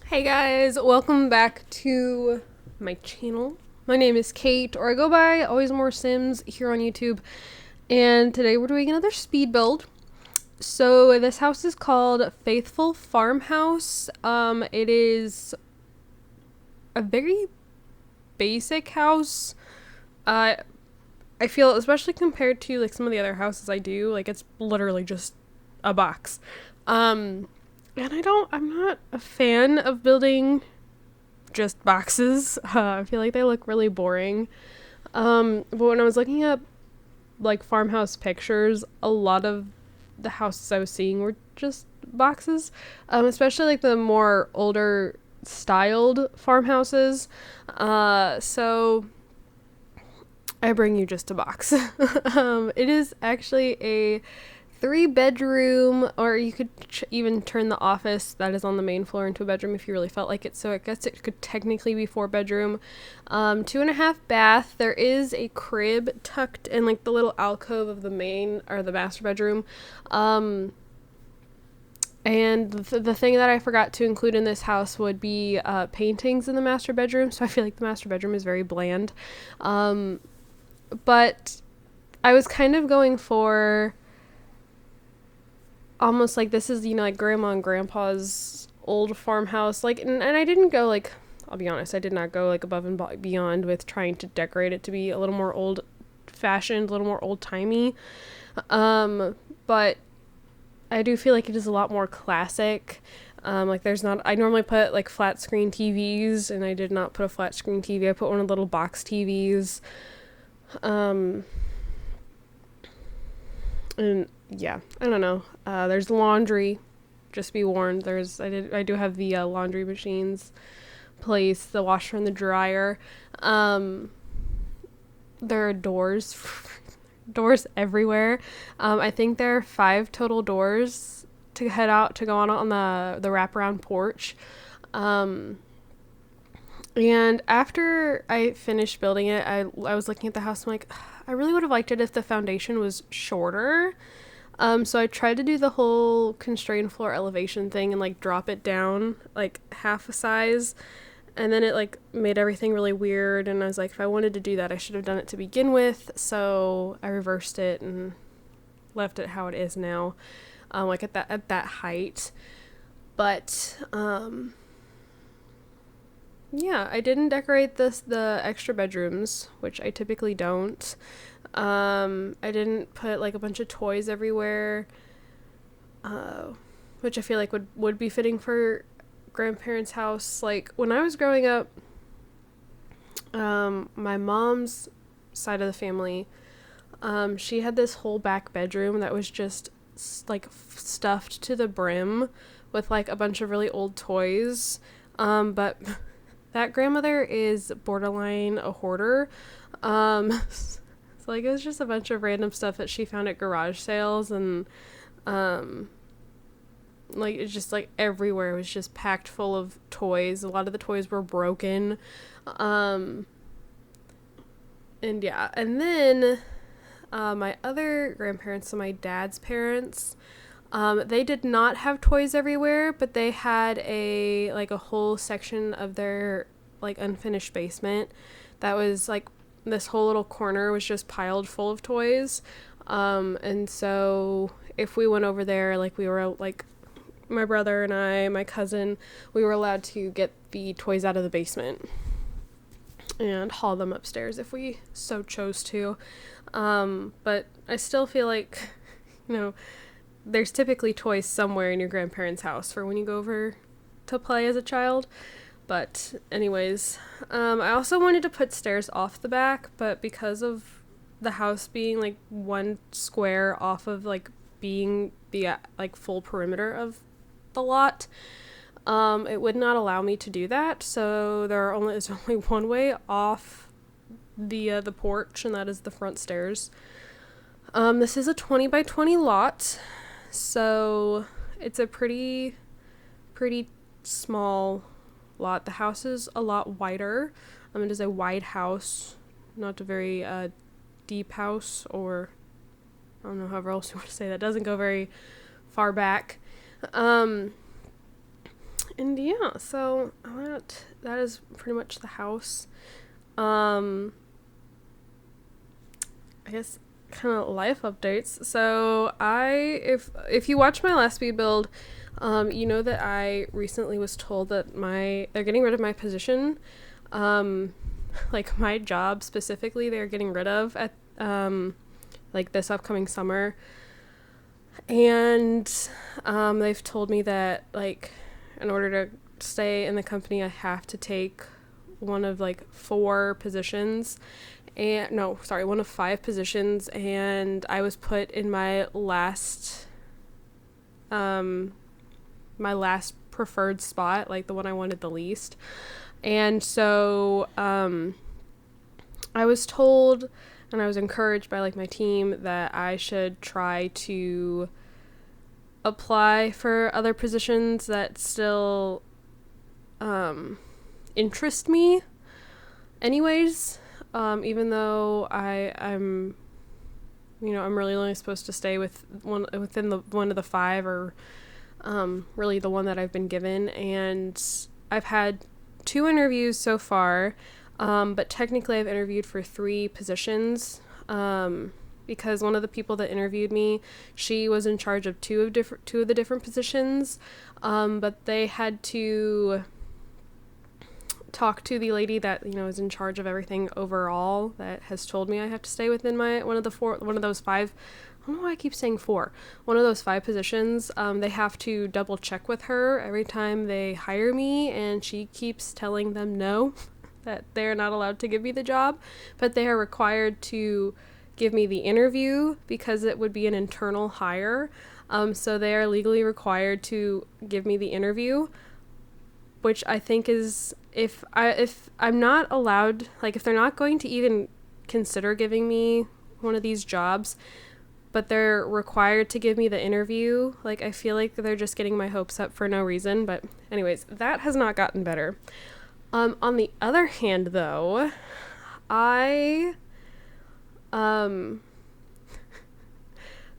Hey guys, welcome back to my channel. My name is Kate, or I go by AlwaysMoreSims here on YouTube, and today we're doing another speed build. So this house is called Faithful Farmhouse. It is a very basic house. I feel, especially compared to like some of the other houses I do, like it's literally just a box. And I'm not a fan of building just boxes. I feel like they look really boring. But when I was looking up like farmhouse pictures, a lot of the houses I was seeing were just boxes. Especially like the more older styled farmhouses. So I bring you just a box. It is actually a 3-bedroom, or you could even turn the office that is on the main floor into a bedroom if you really felt like it. So I guess it could technically be 4-bedroom. 2.5 bath. There is a crib tucked in like the little alcove of the main or the master bedroom. And the thing that I forgot to include in this house would be paintings in the master bedroom. So I feel like the master bedroom is very bland. But I was kind of going for almost like this is, like grandma and grandpa's old farmhouse. Like, and I didn't go like, I'll be honest, I did not go like above and beyond with trying to decorate it to be a little more old fashioned, a little more old timey. But I do feel like it is a lot more classic. Like I normally put like flat screen TVs, and I did not put a flat screen TV. I put one of the little box TVs. And yeah, I don't know. There's laundry, just be warned. I do have the laundry machines placed, the washer and the dryer. There are doors, doors everywhere. I think there are 5 total doors to head out to go on the wraparound porch. And after I finished building it, I was looking at the house. I'm like, I really would have liked it if the foundation was shorter. So I tried to do the whole constrained floor elevation thing and like drop it down like half a size. And then it like made everything really weird. And I was like, if I wanted to do that, I should have done it to begin with. So I reversed it and left it how it is now, like at that height. But yeah, I didn't decorate the extra bedrooms, which I typically don't. I didn't put like a bunch of toys everywhere, which I feel like would be fitting for grandparents' house. Like when I was growing up, my mom's side of the family, she had this whole back bedroom that was just like stuffed to the brim with like a bunch of really old toys. But that grandmother is borderline a hoarder. So like it was just a bunch of random stuff that she found at garage sales, and like it's just like everywhere was just packed full of toys. A lot of the toys were broken. And yeah, and then my other grandparents, so my dad's parents, they did not have toys everywhere, but they had a whole section of their like unfinished basement that was like this whole little corner was just piled full of toys. And so if we went over there, like we were like my brother and I, my cousin, we were allowed to get the toys out of the basement and haul them upstairs if we so chose to. But I still feel like, there's typically toys somewhere in your grandparents' house for when you go over to play as a child. But anyways, I also wanted to put stairs off the back, but because of the house being like one square off of like being the like full perimeter of the lot, it would not allow me to do that. So there's only one way off the porch, and that is the front stairs. This is a 20 by 20 lot. So it's a pretty small lot. The house is a lot wider. It is a wide house, not a very deep house, or I don't know however else you want to say that. Doesn't go very far back. And yeah, so that is pretty much the house. I guess kind of life updates. So if you watch my last speed build, you know that I recently was told that they're getting rid of my position. Like my job specifically, they're getting rid of at like this upcoming summer. And they've told me that, like, in order to stay in the company, I have to take one of like 4 positions. One of 5 positions, and I was put in my last preferred spot, like the one I wanted the least. And so I was told, and I was encouraged by like my team, that I should try to apply for other positions that still interest me anyways, even though I'm really only supposed to stay within one of the 5, or really the one that I've been given. And I've had 2 interviews so far, but technically I've interviewed for 3 positions, because one of the people that interviewed me, she was in charge of 2 of the different positions, but they had to talk to the lady that is in charge of everything overall, that has told me I have to stay within one of those 5. I don't know why I keep saying 4. One of those 5 positions. They have to double check with her every time they hire me, and she keeps telling them no, that they're not allowed to give me the job, but they are required to give me the interview because it would be an internal hire. So they are legally required to give me the interview, which I think is, if I'm not allowed, like if they're not going to even consider giving me one of these jobs, but they're required to give me the interview, like I feel like they're just getting my hopes up for no reason. But anyways, that has not gotten better. On the other hand, though,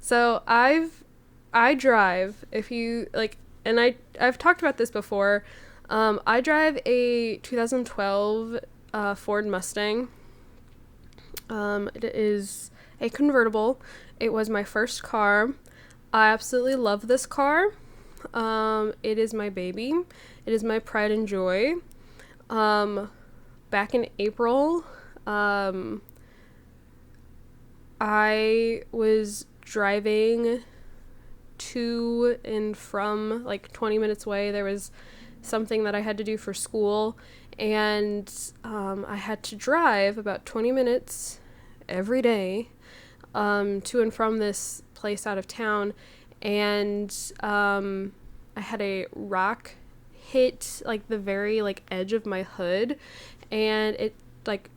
so I drive, if you like, and I've talked about this before. I drive a 2012 Ford Mustang. It is a convertible. It was my first car. I absolutely love this car. It is my baby. It is my pride and joy. Back in April, I was driving to and from, like 20 minutes away. There was something that I had to do for school, and I had to drive about 20 minutes every day to and from this place out of town, and I had a rock hit like the very like edge of my hood, and it like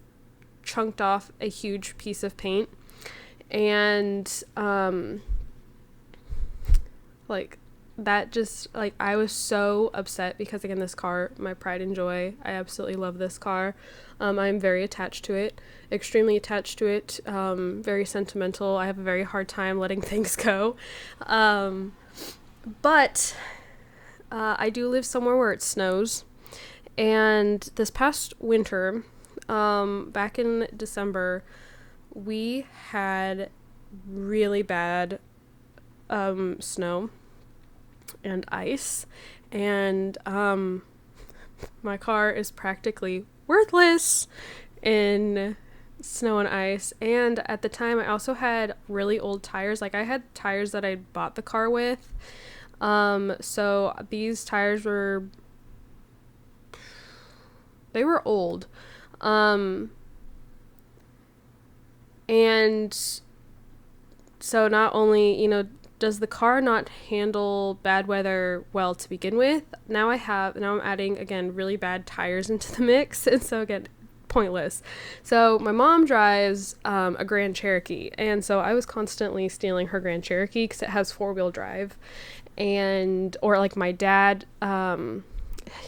chunked off a huge piece of paint, and like that just, like, I was so upset because, again, this car, my pride and joy, I absolutely love this car. I'm very attached to it, extremely attached to it, very sentimental. I have a very hard time letting things go. But I do live somewhere where it snows. And this past winter, back in December, we had really bad snow and ice, and my car is practically worthless in snow and ice. And at the time I also had really old tires. Like I had tires that I bought the car with, so these tires were old, and so not only does the car not handle bad weather well to begin with, now I'm adding, again, really bad tires into the mix, and so again, pointless. So my mom drives a Grand Cherokee, and so I was constantly stealing her Grand Cherokee because it has 4-wheel drive, or like my dad,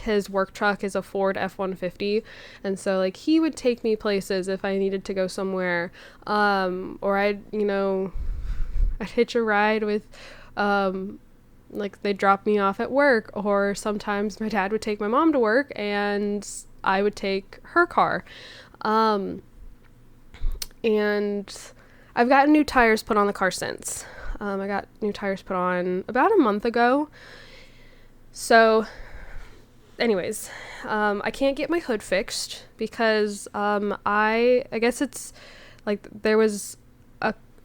his work truck is a Ford F-150, and so like he would take me places if I needed to go somewhere, or I'd hitch a ride with like they'd drop me off at work, or sometimes my dad would take my mom to work and I would take her car. And I've gotten new tires put on the car since. I got new tires put on about a month ago. So anyways, I can't get my hood fixed because I guess it's like there was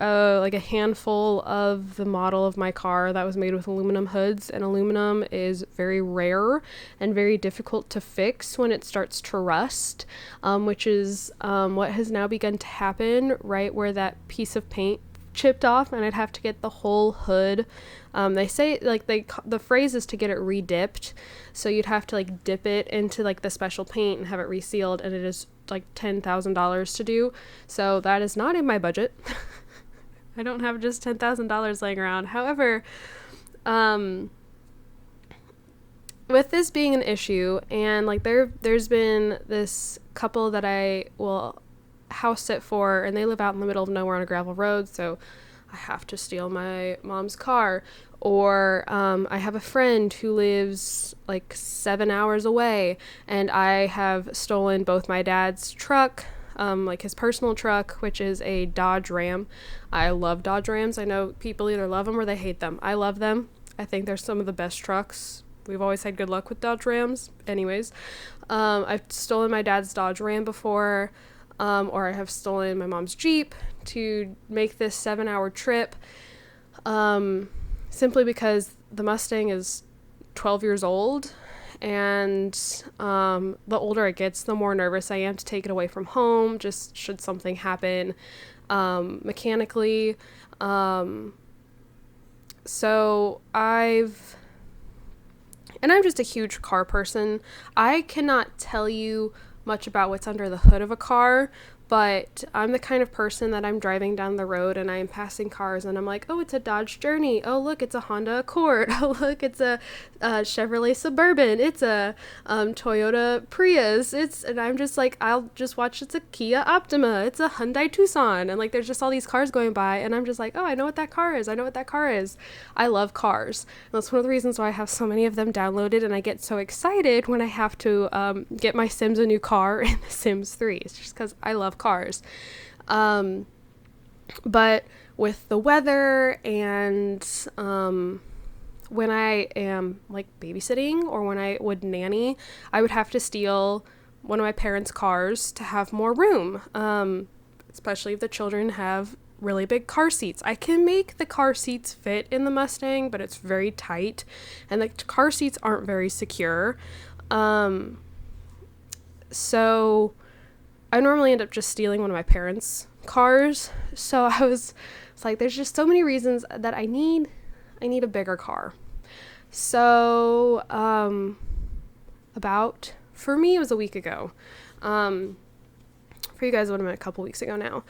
like a handful of the model of my car that was made with aluminum hoods, and aluminum is very rare and very difficult to fix when it starts to rust, which is what has now begun to happen right where that piece of paint chipped off, and I'd have to get the whole hood. They say like the phrase is to get it re-dipped, so you'd have to like dip it into like the special paint and have it resealed, and it is like $10,000 to do, so that is not in my budget. I don't have just $10,000 laying around. However, with this being an issue, and like there's been this couple that I will house sit for, and they live out in the middle of nowhere on a gravel road, so I have to steal my mom's car. Or I have a friend who lives like 7 hours away, and I have stolen both my dad's truck, like his personal truck, which is a Dodge Ram. I love Dodge Rams. I know people either love them or they hate them. I love them. I think they're some of the best trucks. We've always had good luck with Dodge Rams. Anyways, I've stolen my dad's Dodge Ram before, or I have stolen my mom's Jeep to make this 7-hour trip, simply because the Mustang is 12 years old. And the older it gets, the more nervous I am to take it away from home, just should something happen mechanically. So I'm just a huge car person. I cannot tell you much about what's under the hood of a car, but I'm the kind of person that I'm driving down the road and I'm passing cars and I'm like, oh, it's a Dodge Journey. Oh, look, it's a Honda Accord. Oh, look, it's a Chevrolet Suburban. It's a Toyota Prius. And I'm just like, I'll just watch, it's a Kia Optima. It's a Hyundai Tucson. And like, there's just all these cars going by and I'm just like, oh, I know what that car is. I know what that car is. I love cars. And that's one of the reasons why I have so many of them downloaded, and I get so excited when I have to get my Sims a new car in The Sims 3. It's just because I love cars. But with the weather and when I am like babysitting or when I would nanny, I would have to steal one of my parents' cars to have more room, especially if the children have really big car seats. I can make the car seats fit in the Mustang, but it's very tight and the car seats aren't very secure. So I normally end up just stealing one of my parents' cars. So I was like, there's just so many reasons that I need a bigger car. So for me, it was a week ago. For you guys, it would have been a couple weeks ago now.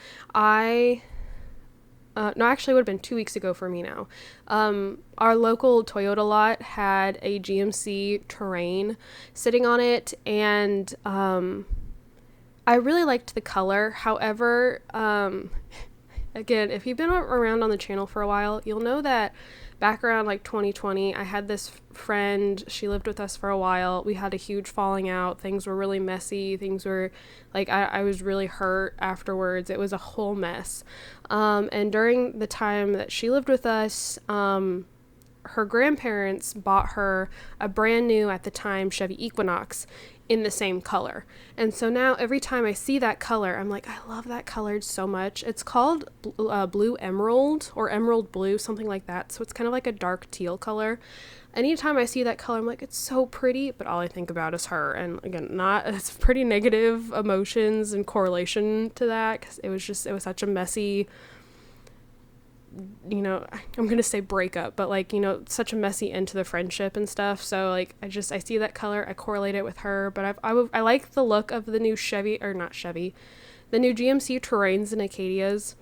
No, actually it would have been 2 weeks ago for me now. Our local Toyota lot had a GMC Terrain sitting on it, and I really liked the color. However, again, if you've been around on the channel for a while, you'll know that back around like 2020, I had this friend. She lived with us for a while. We had a huge falling out. Things were really messy. Things were like, I was really hurt afterwards. It was a whole mess. And during the time that she lived with us, her grandparents bought her a brand new, at the time, Chevy Equinox in the same color. And so now every time I see that color, I'm like, I love that color so much. It's called Blue Emerald or Emerald Blue, something like that. So it's kind of like a dark teal color. Anytime I see that color, I'm like, it's so pretty, but all I think about is her. And again, it's pretty negative emotions and correlation to that, because it was such a messy, I'm going to say breakup, but like, such a messy end to the friendship and stuff. So like, I see that color, I correlate it with her, but I like the look of the new the new GMC Terrains and Acadias.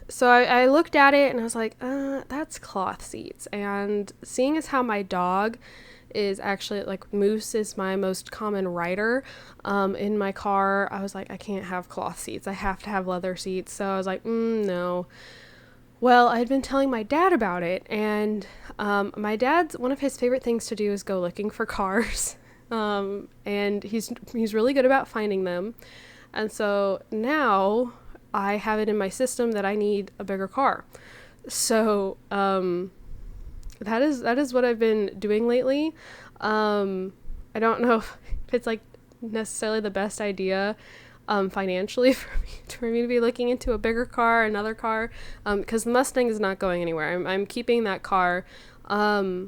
So I looked at it and I was like, that's cloth seats. And seeing as how my dog is actually, like, Moose is my most common rider in my car, I was like, I can't have cloth seats. I have to have leather seats. So I was like, no. Well, I had been telling my dad about it, and my dad's one of his favorite things to do is go looking for cars. And he's really good about finding them. And so now I have it in my system that I need a bigger car. So that is what I've been doing lately. I don't know if it's like necessarily the best idea financially for me to be looking into a bigger car, another car, because the Mustang is not going anywhere. I'm keeping that car. I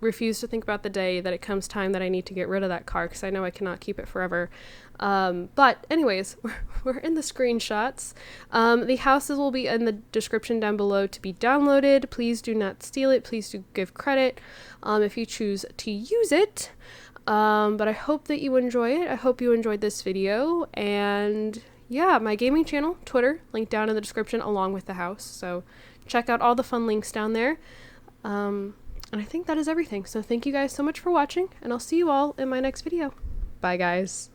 refuse to think about the day that it comes time that I need to get rid of that car, because I know I cannot keep it forever. But anyways, we're in the screenshots. The houses will be in the description down below to be downloaded. Please do not steal it. Please do give credit if you choose to use it. But I hope that you enjoy it. I hope you enjoyed this video. And yeah, my gaming channel, Twitter, linked down in the description along with the house. So check out all the fun links down there. And I think that is everything. So thank you guys so much for watching, and I'll see you all in my next video. Bye, guys.